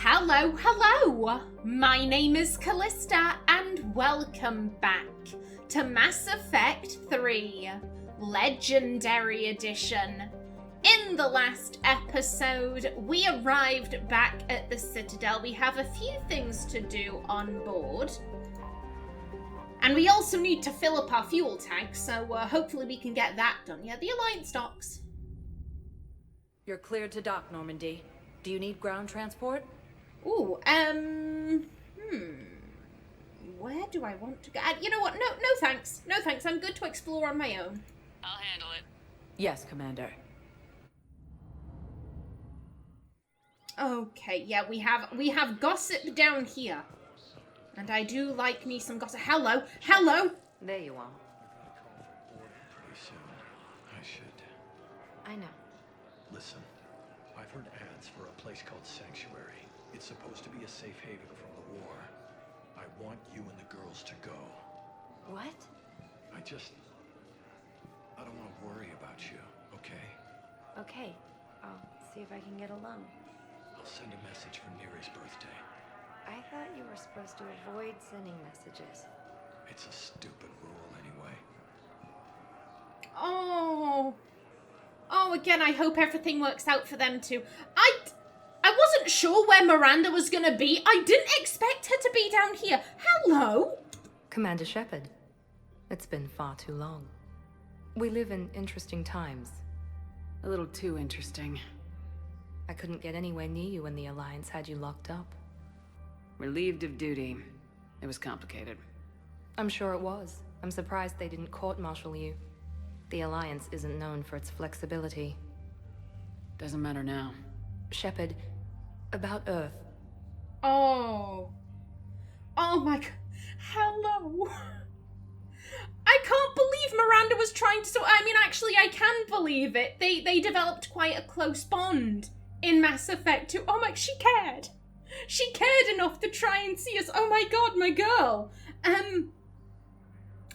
Hello, hello! My name is Callista, and welcome back to Mass Effect 3, Legendary Edition. In the last episode, we arrived back at the Citadel. We have a few things to do on board. And we also need to fill up our fuel tank, so hopefully we can get that done. Yeah, the Alliance docks. You're cleared to dock, Normandy. Do you need ground transport? Ooh, where do I want to go? You know what? No thanks. No thanks. I'm good to explore on my own. I'll handle it. Yes, Commander. Okay, yeah, we have gossip down here. And I do like me some gossip. Hello. There you are. Pretty soon. I should. I know. Listen, I've heard ads for a place called Sanctuary. It's supposed to be a safe haven from the war. I want you and the girls to go. What? I don't want to worry about you, okay? Okay. I'll see if I can get along. I'll send a message for Neri's birthday. I thought you were supposed to avoid sending messages. It's a stupid rule anyway. Oh, again, I hope everything works out for them too. I wasn't sure where Miranda was gonna be. I didn't expect her to be down here. Hello? Commander Shepard, it's been far too long. We live in interesting times. A little too interesting. I couldn't get anywhere near you when the Alliance had you locked up. Relieved of duty. It was complicated. I'm sure it was. I'm surprised they didn't court-martial you. The Alliance isn't known for its flexibility. Doesn't matter now. Shepard, about Earth. Oh my god. Hello. I can't believe Miranda was trying to... actually, I can believe it. They developed quite a close bond in Mass Effect 2. Oh my... She cared. She cared enough to try and see us. Oh my god, my girl.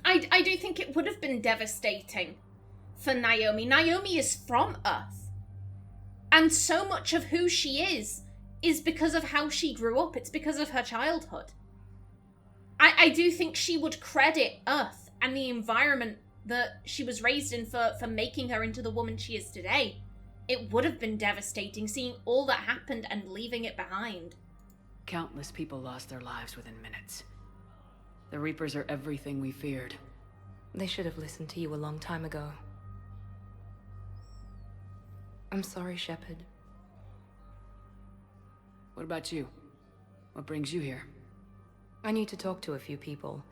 I do think it would have been devastating for Naomi. Naomi is from Earth. And so much of who she is because of how she grew up. It's because of her childhood. I do think she would credit Earth and the environment that she was raised in for making her into the woman she is today. It would have been devastating seeing all that happened and leaving it behind. Countless people lost their lives within minutes. The Reapers are everything we feared. They should have listened to you a long time ago. I'm sorry, Shepard. What about you? What brings you here? I need to talk to a few people.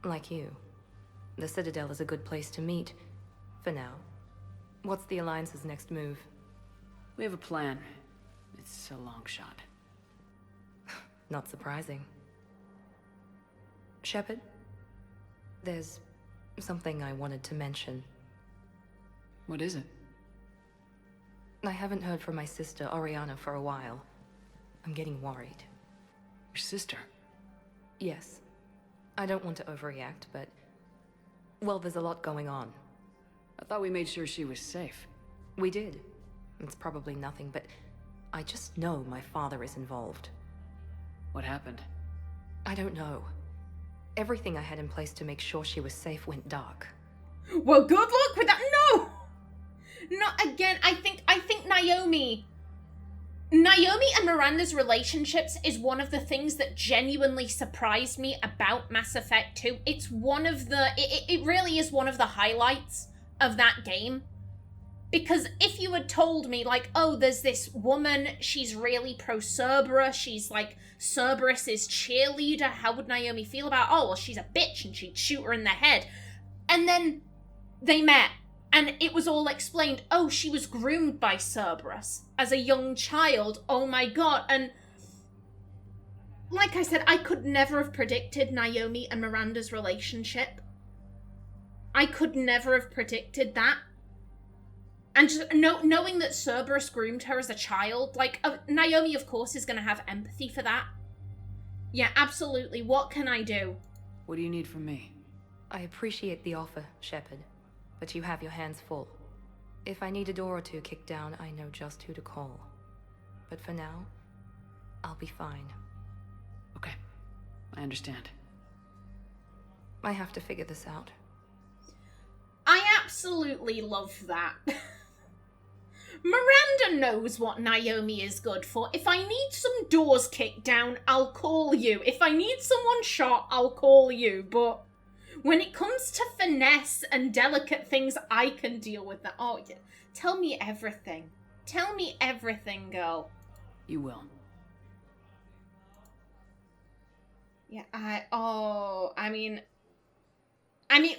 Like you. The Citadel is a good place to meet. For now. What's the Alliance's next move? We have a plan. It's a long shot. Not surprising. Shepard? There's something I wanted to mention. What is it? I haven't heard from my sister, Oriana, for a while. I'm getting worried. Your sister? Yes. I don't want to overreact, but... well, there's a lot going on. I thought we made sure she was safe. We did. It's probably nothing, but I just know my father is involved. What happened? I don't know. Everything I had in place to make sure she was safe went dark. Well, good luck with that. No! Not again. I think Naomi and Miranda's relationships is one of the things that genuinely surprised me about Mass Effect 2. It's one of the... It really is one of the highlights of that game. Because if you had told me, like, oh, there's this woman, she's really pro-Cerberus, she's, like, Cerberus's cheerleader, how would Naomi feel about, oh, well, she's a bitch and she'd shoot her in the head. And then they met, and it was all explained, oh, she was groomed by Cerberus as a young child, oh my god, and... like I said, I could never have predicted Naomi and Miranda's relationship. I could never have predicted that. And just knowing that Cerberus groomed her as a child, like, Naomi, of course, is going to have empathy for that. Yeah, absolutely. What can I do? What do you need from me? I appreciate the offer, Shepard, but you have your hands full. If I need a door or two kicked down, I know just who to call. But for now, I'll be fine. Okay, I understand. I have to figure this out. I absolutely love that. Miranda knows what Naomi is good for. If I need some doors kicked down, I'll call you. If I need someone shot, I'll call you. But when it comes to finesse and delicate things, I can deal with that. Oh, yeah. Tell me everything. Tell me everything, girl. You will. Yeah, I mean,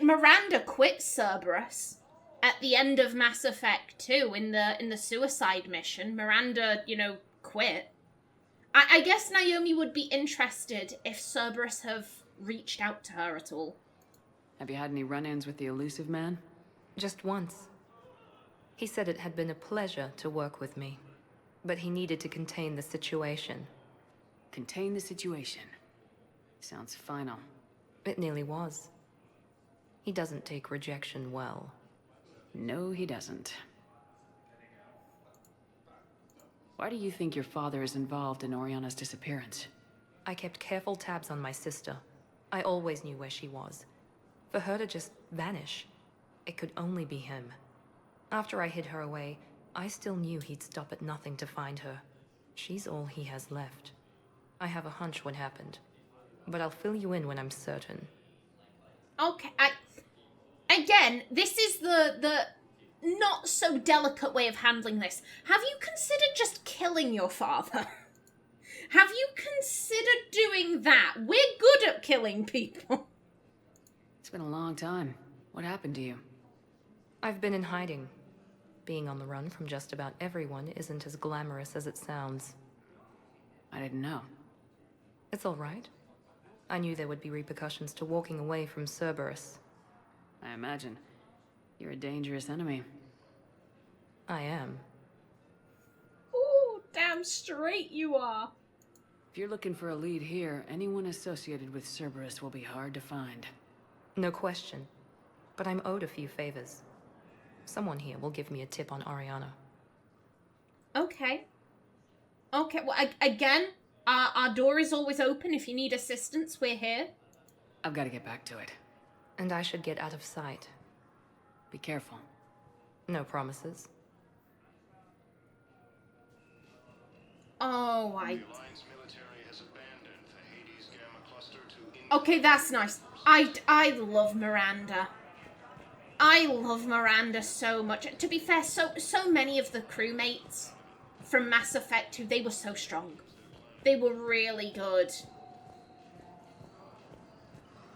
Miranda quit Cerberus at the end of Mass Effect 2 in the suicide mission. Miranda, quit. I guess Naomi would be interested if Cerberus have reached out to her at all. Have you had any run-ins with the elusive man? Just once. He said it had been a pleasure to work with me, but he needed to contain the situation. Contain the situation. Sounds final. It nearly was. He doesn't take rejection well. No, he doesn't. Why do you think your father is involved in Oriana's disappearance? I kept careful tabs on my sister. I always knew where she was. For her to just vanish, it could only be him. After I hid her away, I still knew he'd stop at nothing to find her. She's all he has left. I have a hunch what happened, but I'll fill you in when I'm certain. Okay, again, this is the not so delicate way of handling this. Have you considered just killing your father? Have you considered doing that? We're good at killing people. It's been a long time. What happened to you? I've been in hiding. Being on the run from just about everyone isn't as glamorous as it sounds. I didn't know. It's all right. I knew there would be repercussions to walking away from Cerberus. I imagine. You're a dangerous enemy. I am. Ooh, damn straight you are. If you're looking for a lead here, anyone associated with Cerberus will be hard to find. No question. But I'm owed a few favors. Someone here will give me a tip on Oriana. Okay. Okay, well, again, our door is always open. If you need assistance, we're here. I've got to get back to it. And I should get out of sight. Be careful. No promises. Oh, okay, that's nice. I love Miranda. I love Miranda so much. To be fair, so many of the crewmates from Mass Effect 2, they were so strong. They were really good.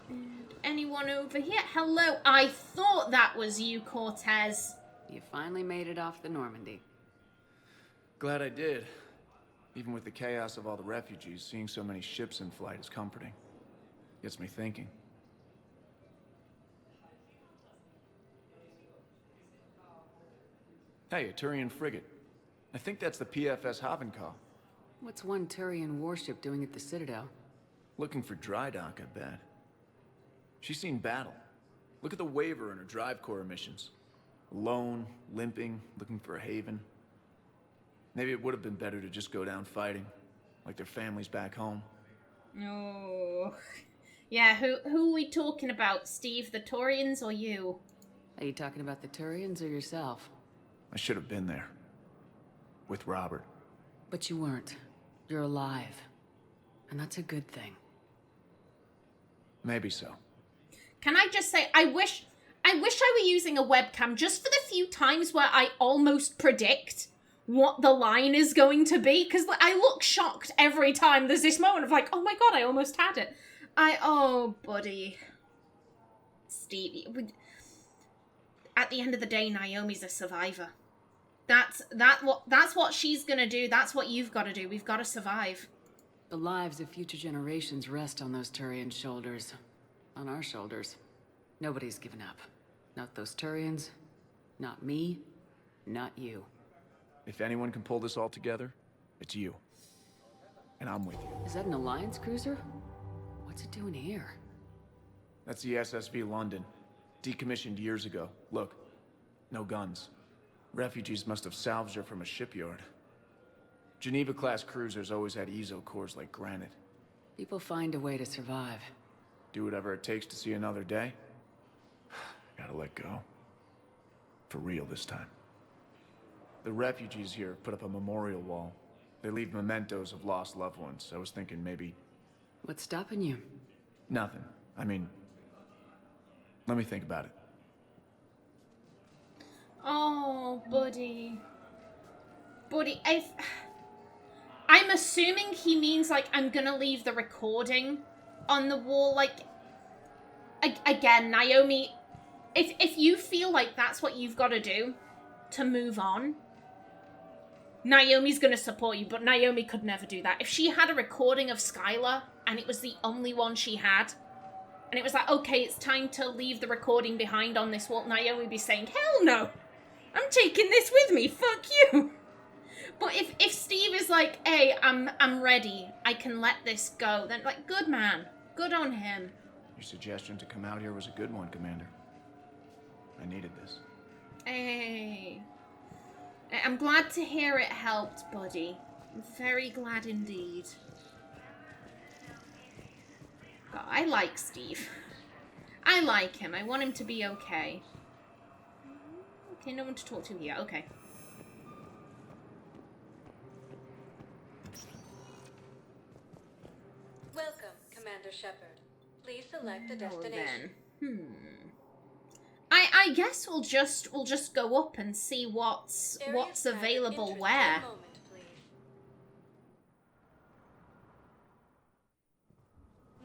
And anyone over here? Hello, I thought that was you, Cortez. You finally made it off the Normandy. Glad I did. Even with the chaos of all the refugees, seeing so many ships in flight is comforting. Gets me thinking. Hey, a Turian frigate. I think that's the PFS Havenkal. What's one Turian warship doing at the Citadel? Looking for dry dock, I bet. She's seen battle. Look at the waiver in her drive core emissions. Alone, limping, looking for a haven. Maybe it would have been better to just go down fighting, like their families back home. Oh. Yeah, who are we talking about? Steve, the Taurians, or you? Are you talking about the Turians or yourself? I should have been there. With Robert. But you weren't. You're alive. And that's a good thing. Maybe so. Can I just say, I wish I were using a webcam just for the few times where I almost predict what the line is going to be, because I look shocked every time there's this moment of like, oh my god, I almost had it. Oh, buddy. Stevie. At the end of the day, Naomi's a survivor. That's what she's gonna do. That's what you've got to do. We've got to survive. The lives of future generations rest on those Turian shoulders. On our shoulders. Nobody's given up. Not those Turians. Not me. Not you. If anyone can pull this all together, it's you. And I'm with you. Is that an Alliance cruiser? What's it doing here? That's the SSV London. Decommissioned years ago. Look. No guns. Refugees must have salvaged her from a shipyard. Geneva-class cruisers always had eezo cores like granite. People find a way to survive. Do whatever it takes to see another day. Gotta let go. For real this time. The refugees here put up a memorial wall. They leave mementos of lost loved ones. I was thinking maybe... What's stopping you? Nothing. I mean... Let me think about it. Oh, buddy. Buddy, I'm assuming he means, like, I'm gonna leave the recording on the wall. Like, again, Naomi, if you feel like that's what you've got to do to move on, Naomi's gonna support you, but Naomi could never do that. If she had a recording of Skylar, and it was the only one she had, and it was like, okay, it's time to leave the recording behind on this wall, Naomi would be saying, hell no! I'm taking this with me, fuck you! But if Steve is like, hey, I'm ready, I can let this go, then, like, good man. Good on him. Your suggestion to come out here was a good one, Commander. I needed this. Hey. I'm glad to hear it helped, buddy. I'm very glad indeed. God, I like Steve. I like him. I want him to be okay. Okay, no one to talk to here. Okay. Welcome, Commander Shepard. Please select a Well, destination. then. I guess we'll just go up and see what's Area scanner available interest. where. One moment, please.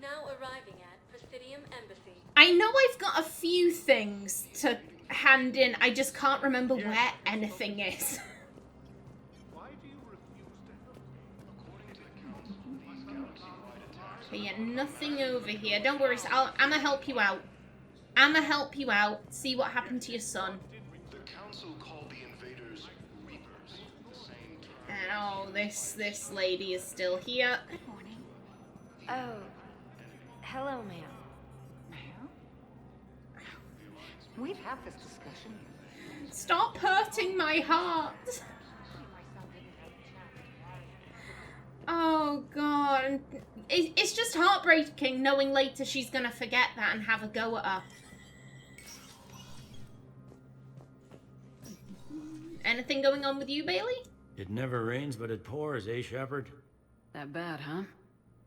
Now arriving at Presidium Embassy. I know I've got a few things to hand in. I just can't remember where anything is. Okay, yeah, nothing over here. Don't worry, I'm gonna help you out. I'm gonna help you out. See what happened to your son. The council called the invaders reapers. The same term. And oh, this lady is still here. Good morning. Oh, hello, ma'am. Ma'am? We've had this discussion. Stop hurting my heart. Oh god. It's just heartbreaking knowing later she's gonna forget that and have a go at her. Anything going on with you, Bailey? It never rains, but it pours, eh, Shepard? That bad, huh?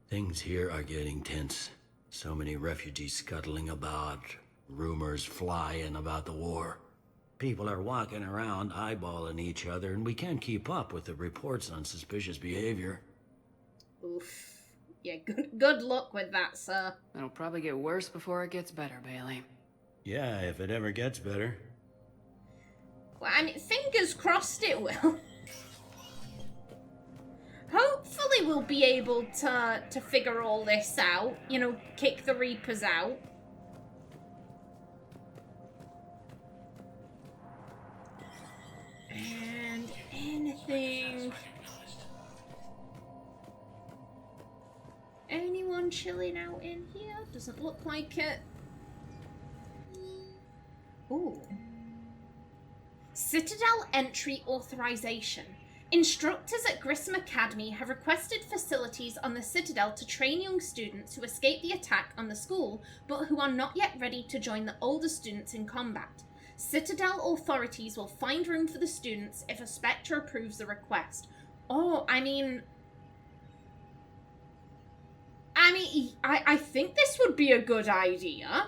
Things here are getting tense. So many refugees scuttling about, rumors flying about the war. People are walking around eyeballing each other, and we can't keep up with the reports on suspicious behavior. Oof. Yeah, good luck with that, sir. It'll probably get worse before it gets better, Bailey. Yeah, if it ever gets better. Well, I mean, fingers crossed it will. Hopefully we'll be able to figure all this out. You know, kick the Reapers out. And anything... Anyone chilling out in here? Doesn't look like it. Ooh. Citadel entry authorization. Instructors at Grissom Academy have requested facilities on the Citadel to train young students who escaped the attack on the school, but who are not yet ready to join the older students in combat. Citadel authorities will find room for the students if a Spectre approves the request. Oh, I mean, I think this would be a good idea.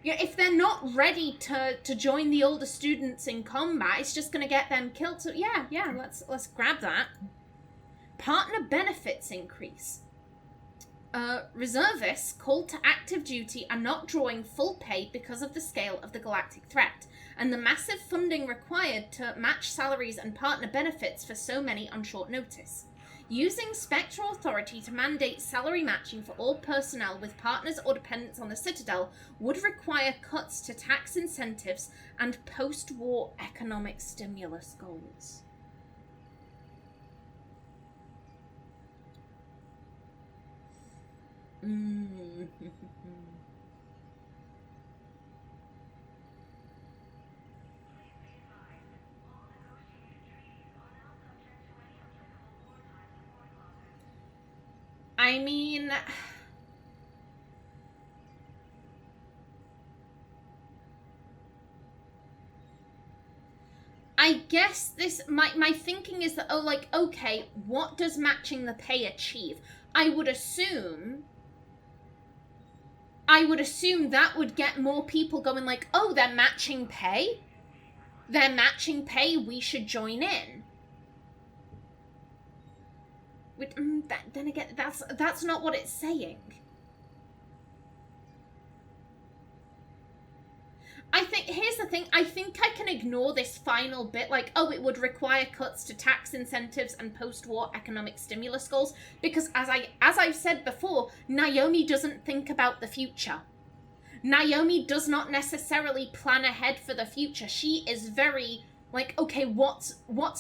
Yeah, if they're not ready to join the older students in combat, it's just going to get them killed. So yeah, let's grab that. Partner benefits increase. Reservists called to active duty are not drawing full pay because of the scale of the galactic threat, and the massive funding required to match salaries and partner benefits for so many on short notice. Using Spectral authority to mandate salary matching for all personnel with partners or dependents on the Citadel would require cuts to tax incentives and post-war economic stimulus goals. I mean... I guess this, my thinking is that, oh, like, okay, what does matching the pay achieve? I would assume that would get more people going like, oh, they're matching pay? They're matching pay, we should join in. Then again, that's not what it's saying. I think, here's the thing, I think I can ignore this final bit, like, oh, it would require cuts to tax incentives and post-war economic stimulus goals, because as I've said before, Naomi doesn't think about the future. Naomi does not necessarily plan ahead for the future. She is very, like, okay, what's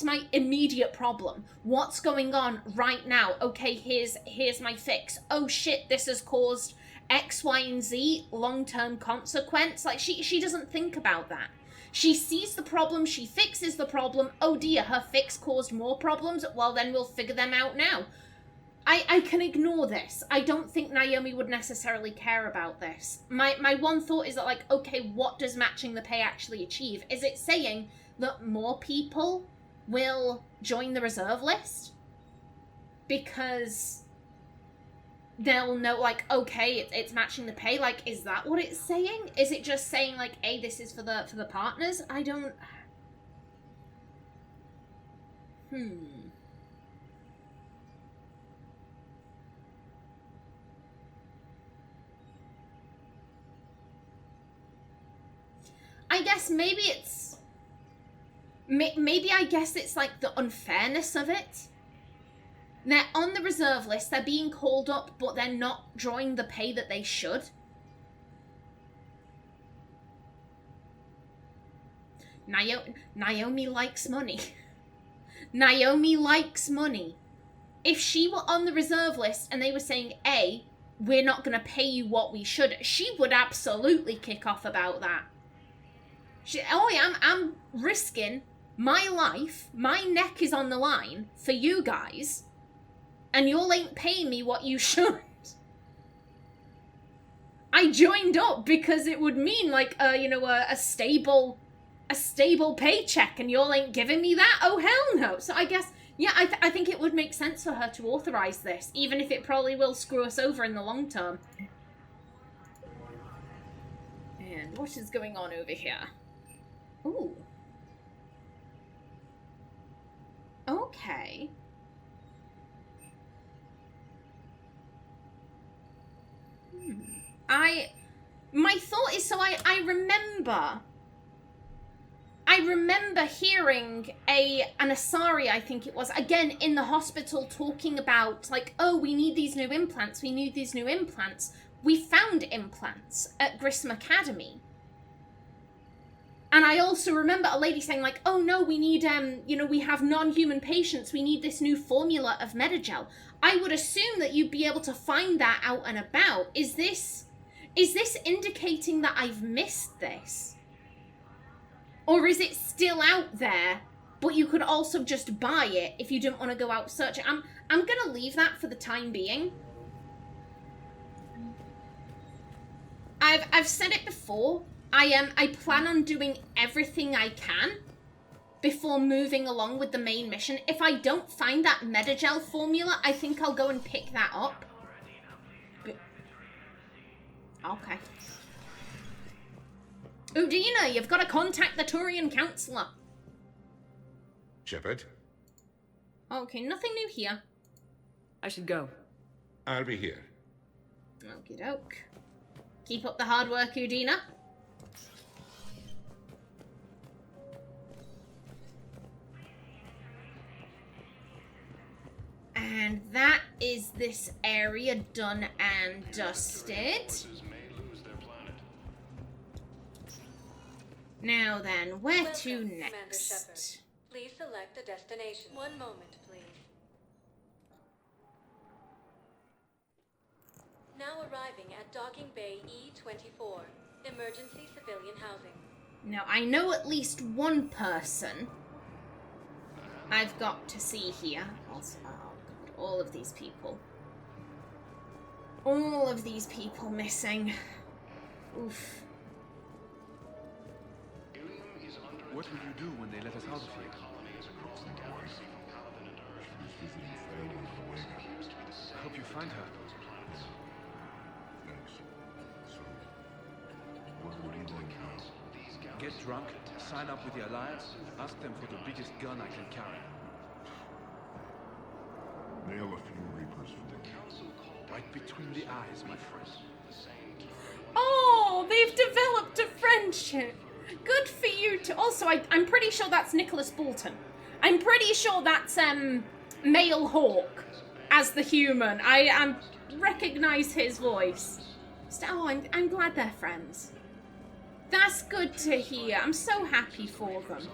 my immediate problem? What's going on right now? Okay, here's my fix. Oh shit, this has caused X, Y, and Z long-term consequence. Like, she doesn't think about that. She sees the problem, she fixes the problem. Oh dear, her fix caused more problems. Well, then we'll figure them out now. I can ignore this. I don't think Naomi would necessarily care about this. My one thought is that, like, okay, what does matching the pay actually achieve? Is it saying that more people will join the reserve list? Because they'll know, like, okay, it's matching the pay. Like, is that what it's saying? Is it just saying, like, hey, this is for the partners? I don't... I guess maybe it's... Maybe I guess it's, like, the unfairness of it. They're on the reserve list, they're being called up, but they're not drawing the pay that they should. Naomi likes money. Naomi likes money. If she were on the reserve list and they were saying, A, we're not going to pay you what we should, she would absolutely kick off about that. I'm risking my life, my neck is on the line for you guys, and y'all ain't paying me what you should. I joined up because it would mean, like, a stable paycheck, and y'all ain't giving me that? Oh, hell no. So I guess, yeah, I think it would make sense for her to authorize this, even if it probably will screw us over in the long term. And what is going on over here? Ooh. Okay. My thought is, so I remember hearing an Asari, I think it was, again, in the hospital talking about, like, oh, we need these new implants, we need these new implants. We found implants at Grissom Academy. And I also remember a lady saying, like, oh no, we need, we have non-human patients, we need this new formula of Metagel. I would assume that you'd be able to find that out and about. Is this indicating that I've missed this? Or is it still out there, but you could also just buy it if you didn't want to go out searching? I'm gonna leave that for the time being. I've said it before. I plan on doing everything I can before moving along with the main mission. If I don't find that Metagel formula, I think I'll go and pick that up. Okay. Udina, you've got to contact the Turian Councillor. Shepard? Okay, nothing new here. I should go. I'll be here. Okie doke. Keep up the hard work, Udina. And that is this area done and dusted. Now then, where to next? Please select a destination. One moment, please. Now arriving at Docking Bay E24, emergency civilian housing. Now, I know at least one person I've got to see here. Also, oh god, all of these people. All of these people missing. Oof. What will you do when they let us out of here? I hope you find her. Get drunk, sign up with the Alliance, ask them for the biggest gun I can carry. Nail a few Reapers for the council. Right between the eyes, my friend. Oh, they've developed a friendship. Good for you too. Also, I'm pretty sure that's Nicholas Bolton. I'm pretty sure that's Male Hawk as the human. I recognize his voice. Oh, I'm glad they're friends. That's good to hear. I'm so happy for them.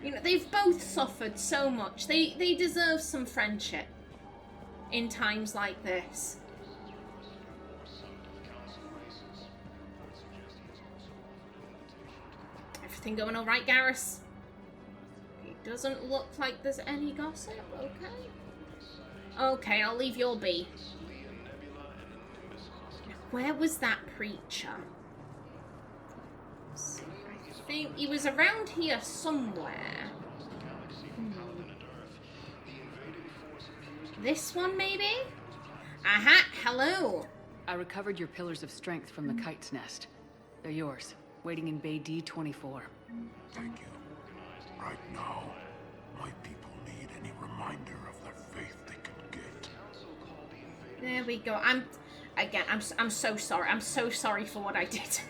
You know, they've both suffered so much. They deserve some friendship in times like this. Everything going all right, Garrus? It doesn't look like there's any gossip. Okay. Okay, I'll leave you all be. Where was that preacher? So I think he was around here somewhere. This one, maybe? Aha! Hello! I recovered your pillars of strength from the kite's nest. They're yours, waiting in Bay D-24. Thank you. Right now, my people need any reminder of their faith they can get. There we go. I'm so sorry. I'm so sorry for what I did.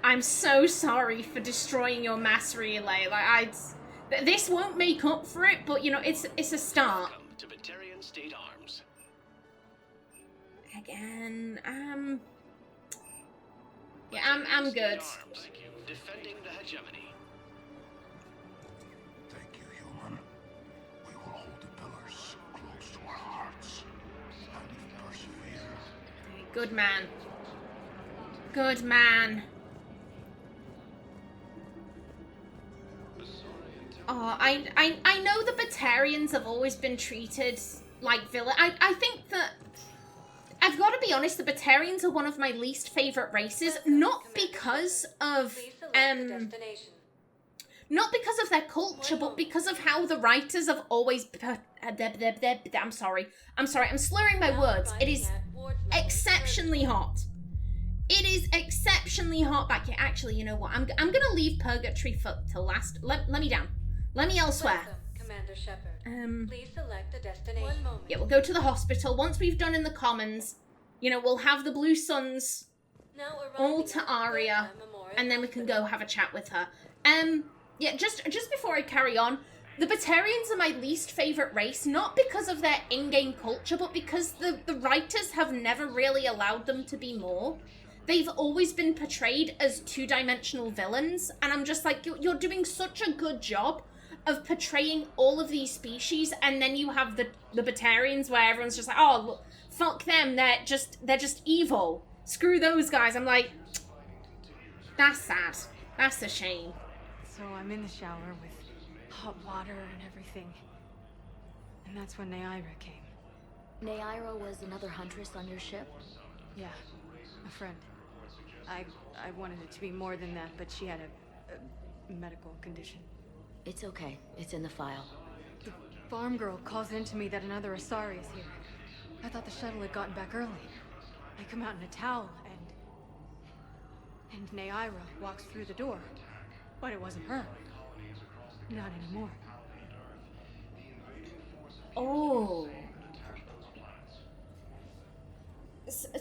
I'm so sorry for destroying your mass relay. Like this won't make up for it, but you know, it's a start. Welcome to Batarian State Arms. Again, yeah, I'm good. Defending the hegemony. Thank you, human. We will hold the pillars close to our hearts and persevere. Good man. Good man. Oh, I know the Batarians have always been treated like villain. I think that I've got to be honest, the Batarians are one of my least favorite races, not because of not because of their culture, but because of how the writers have always I'm sorry, I'm slurring my words. It is exceptionally hot. It is exceptionally hot back here. Actually, you know what? I'm gonna leave Purgatory till last. Let me down. Let me elsewhere. Commander Shepard. Please select a destination. One moment. Yeah, we'll go to the hospital. Once we've done in the Commons, you know, we'll have the Blue Suns all to Arya, and then we can go have a chat with her. Yeah, just before I carry on, the Batarians are my least favorite race, not because of their in-game culture, but because the writers have never really allowed them to be more. They've always been portrayed as two-dimensional villains, and I'm just like, you're doing such a good job of portraying all of these species, and then you have the Batarians where everyone's just like, oh, look, fuck them, they're just evil. Screw those guys. I'm like, that's sad. That's a shame. So I'm in the shower with hot water and everything. And that's when Naira came. Naira was another huntress on your ship? Yeah, a friend. I wanted it to be more than that, but she had a medical condition. It's okay. It's in the file. The farm girl calls in to me that another Asari is here. I thought the shuttle had gotten back early. I come out in a towel, and Naira walks through the door. But it wasn't her. Not anymore. Oh.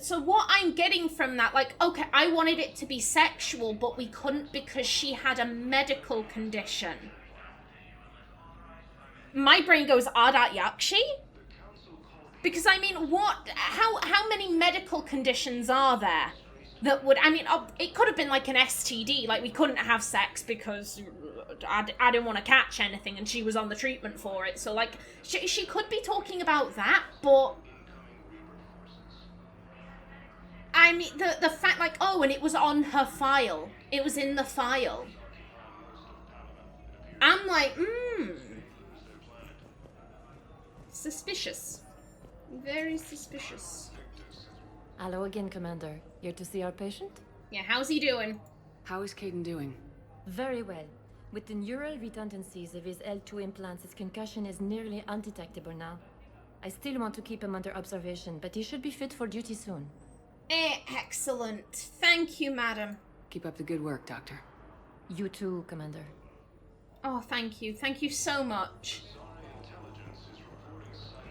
So what I'm getting from that, like, okay, I wanted it to be sexual, but we couldn't because she had a medical condition. My brain goes, Ardat Yakshi? Because, I mean, how many medical conditions are there that would, I mean, it could have been like an STD, like we couldn't have sex because I didn't want to catch anything and she was on the treatment for it. So, like, she could be talking about that, but I mean, the fact, like, oh, and it was on her file. It was in the file. I'm like, suspicious. Very suspicious. Hello again, Commander. Here to see our patient? Yeah, how's he doing? How is Caden doing? Very well. With the neural redundancies of his L2 implants, his concussion is nearly undetectable now. I still want to keep him under observation, but he should be fit for duty soon. Excellent. Thank you, madam. Keep up the good work, Doctor. You too, Commander. Oh, thank you. Thank you so much.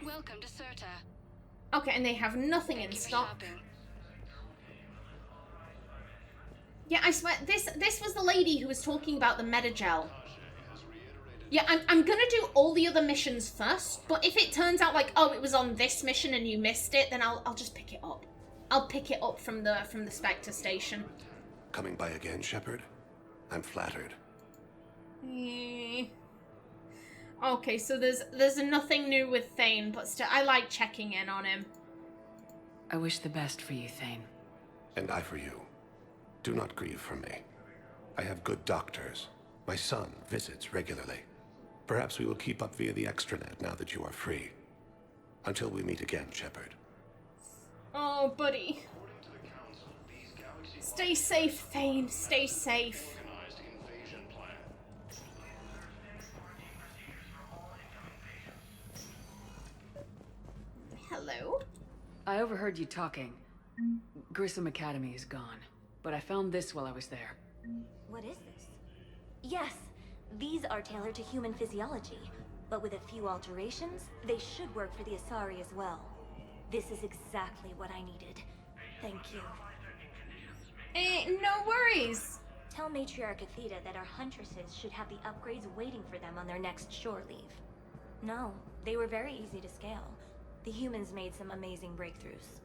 Welcome to Certa. Okay, and they have nothing in stock. Yeah, I swear, this was the lady who was talking about the Metagel. Yeah, I'm gonna do all the other missions first, but if it turns out like, oh, it was on this mission and you missed it, then I'll just pick it up. I'll pick it up from the Spectre station. Coming by again, Shepard? I'm flattered. Okay, so there's nothing new with Thane, but still, I like checking in on him. I wish the best for you, Thane. And I for you. Do not grieve for me. I have good doctors. My son visits regularly. Perhaps we will keep up via the extranet now that you are free. Until we meet again, Shepard. Oh, buddy. Stay safe, Thane. Stay safe. Hello? I overheard you talking. Grissom Academy is gone, but I found this while I was there. What is this? Yes, these are tailored to human physiology, but with a few alterations, they should work for the Asari as well. This is exactly what I needed. Thank you. No worries. Tell Matriarch Athena that our huntresses should have the upgrades waiting for them on their next shore leave. No, they were very easy to scale. The humans made some amazing breakthroughs.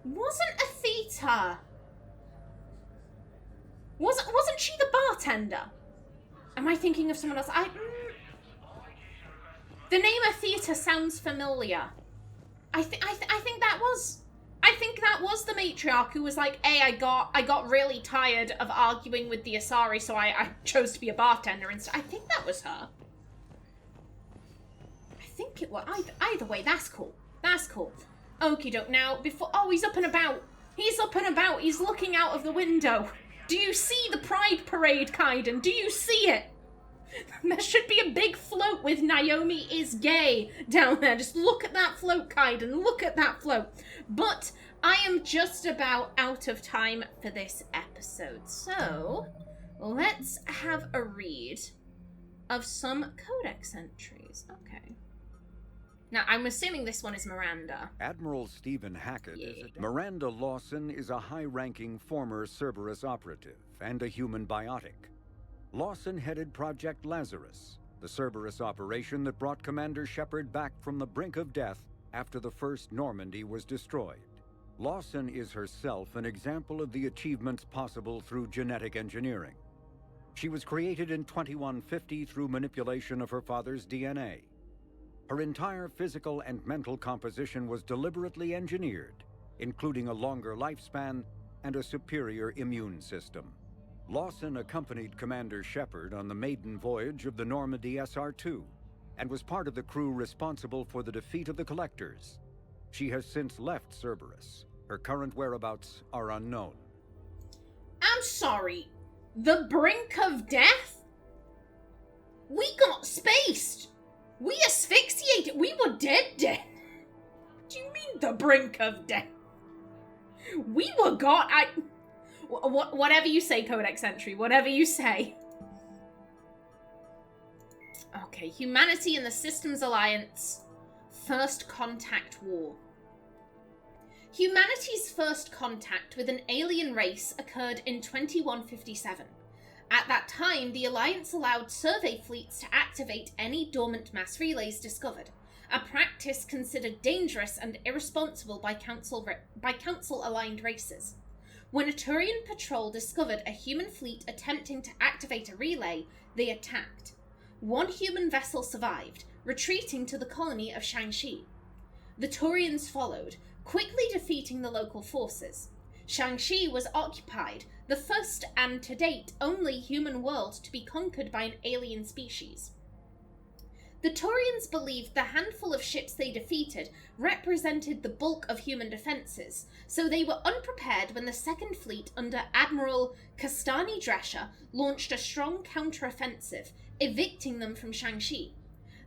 Wasn't Athena? Wasn't she the bartender? Am I thinking of someone else? The name Athena sounds familiar. I think that was the matriarch who was like, "Hey, I got really tired of arguing with the Asari, so I chose to be a bartender instead." I think that was her. I think it was. Either way, that's cool. That's cool. Okie doke. Now, he's up and about. He's up and about. He's looking out of the window. Do you see the Pride Parade, Kaiden? Do you see it? There should be a big float with Naomi is gay down there. Just look at that float, Kaiden. Look at that float. But I am just about out of time for this episode. So, let's have a read of some codex entries. Okay. Now, I'm assuming this one is Miranda. Admiral Stephen Hackett Miranda Lawson is a high-ranking former Cerberus operative and a human biotic. Lawson headed Project Lazarus, the Cerberus operation that brought Commander Shepard back from the brink of death after the first Normandy was destroyed. Lawson is herself an example of the achievements possible through genetic engineering. She was created in 2150 through manipulation of her father's DNA. Her entire physical and mental composition was deliberately engineered, including a longer lifespan and a superior immune system. Lawson accompanied Commander Shepard on the maiden voyage of the Normandy SR-2 and was part of the crew responsible for the defeat of the Collectors. She has since left Cerberus. Her current whereabouts are unknown. I'm sorry. The brink of death? We got spaced. We asphyxiated. We were dead. What do you mean the brink of death? We were whatever you say, Codex Entry. Whatever you say. Okay, Humanity and the Systems Alliance. First Contact War. Humanity's first contact with an alien race occurred in 2157. At that time, the Alliance allowed survey fleets to activate any dormant mass relays discovered, a practice considered dangerous and irresponsible by Council-aligned races. When a Turian patrol discovered a human fleet attempting to activate a relay, they attacked. One human vessel survived, retreating to the colony of Shangxi. The Turians followed, quickly defeating the local forces. Shangxi was occupied, the first and to date only human world to be conquered by an alien species. The Turians believed the handful of ships they defeated represented the bulk of human defences, so they were unprepared when the Second Fleet under Admiral Castani Drescher launched a strong counter-offensive, evicting them from Shang-Chi.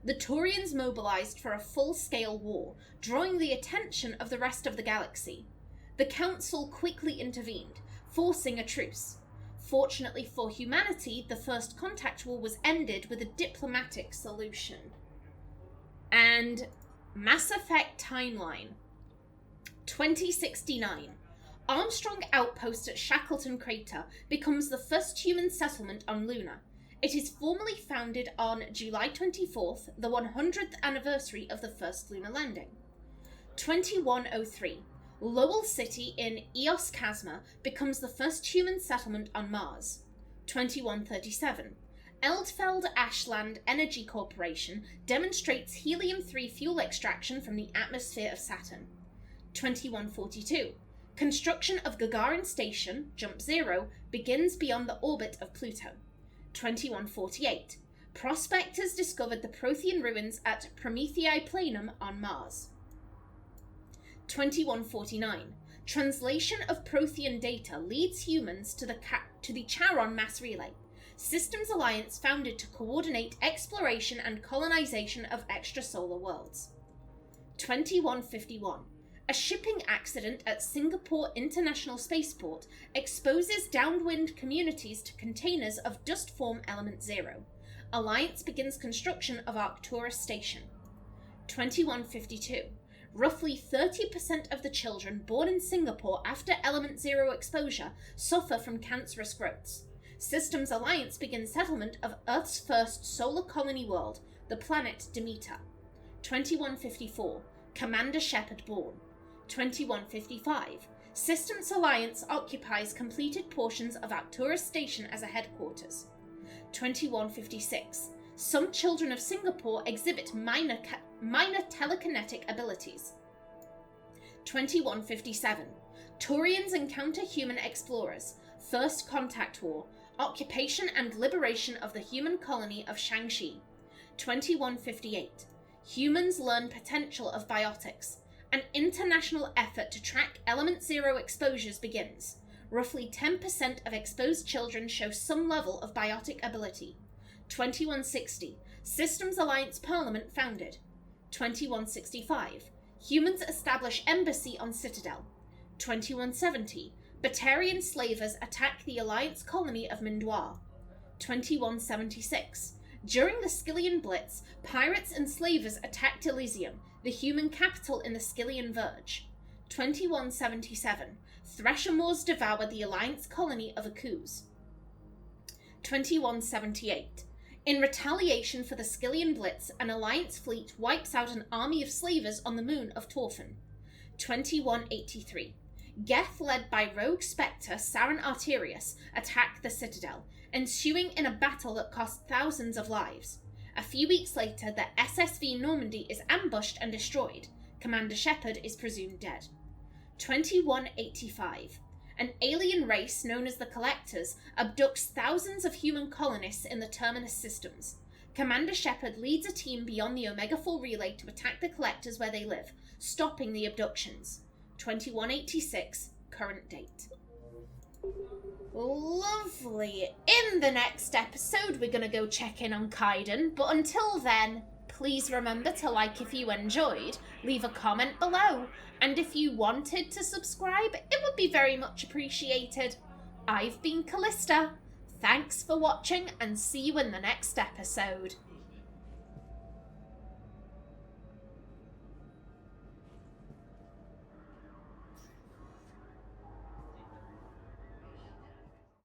The Turians mobilised for a full-scale war, drawing the attention of the rest of the galaxy. The Council quickly intervened, forcing a truce. Fortunately for humanity, the First Contact War was ended with a diplomatic solution. And Mass Effect timeline. 2069. Armstrong Outpost at Shackleton Crater becomes the first human settlement on Luna. It is formally founded on July 24th, the 100th anniversary of the first lunar landing. 2103. Lowell City in Eos Chasma becomes the first human settlement on Mars. 2137. Eldfeld Ashland Energy Corporation demonstrates helium-3 fuel extraction from the atmosphere of Saturn. 2142. Construction of Gagarin Station, Jump Zero, begins beyond the orbit of Pluto. 2148. Prospectors discovered the Prothean ruins at Promethei Planum on Mars. 2149. Translation of Prothean data leads humans to the Charon mass relay. Systems Alliance founded to coordinate exploration and colonization of extrasolar worlds. 2151. A shipping accident at Singapore International Spaceport exposes downwind communities to containers of dust form element 0. Alliance begins construction of Arcturus Station. 2152. Roughly 30% of the children born in Singapore after element 0 exposure suffer from cancerous growths. Systems Alliance begins settlement of Earth's first solar colony world, the planet Demeter. 2154. Commander Shepard born. 2155. Systems Alliance occupies completed portions of Arcturus Station as a headquarters. 2156. Some children of Singapore exhibit minor telekinetic abilities. 2157. Turians encounter human explorers. First Contact War. Occupation and liberation of the human colony of Shang-Chi. 2158. Humans learn potential of biotics. An international effort to track element 0 exposures begins. Roughly 10% of exposed children show some level of biotic ability. 2160. Systems Alliance Parliament founded. 2165. Humans establish embassy on Citadel. 2170. Batarian slavers attack the Alliance colony of Mindoir. 2176. During the Skillian Blitz, pirates and slavers attacked Elysium, the human capital in the Skillian Verge. 2177. Threshermoors devour the Alliance colony of Akuz. 2178. In retaliation for the Skillian Blitz, an Alliance fleet wipes out an army of slavers on the moon of Torfan. 2183. Geth, led by rogue Spectre Saren Arterius, attack the Citadel, ensuing in a battle that cost thousands of lives. A few weeks later, the SSV Normandy is ambushed and destroyed. Commander Shepard is presumed dead. 2185. An alien race known as the Collectors abducts thousands of human colonists in the Terminus systems. Commander Shepard leads a team beyond the Omega-4 relay to attack the Collectors where they live, stopping the abductions. 2186, current date. Lovely. In the next episode, we're going to go check in on Kaiden, but until then, please remember to like if you enjoyed, leave a comment below, and if you wanted to subscribe, it would be very much appreciated. I've been Callista. Thanks for watching, and see you in the next episode.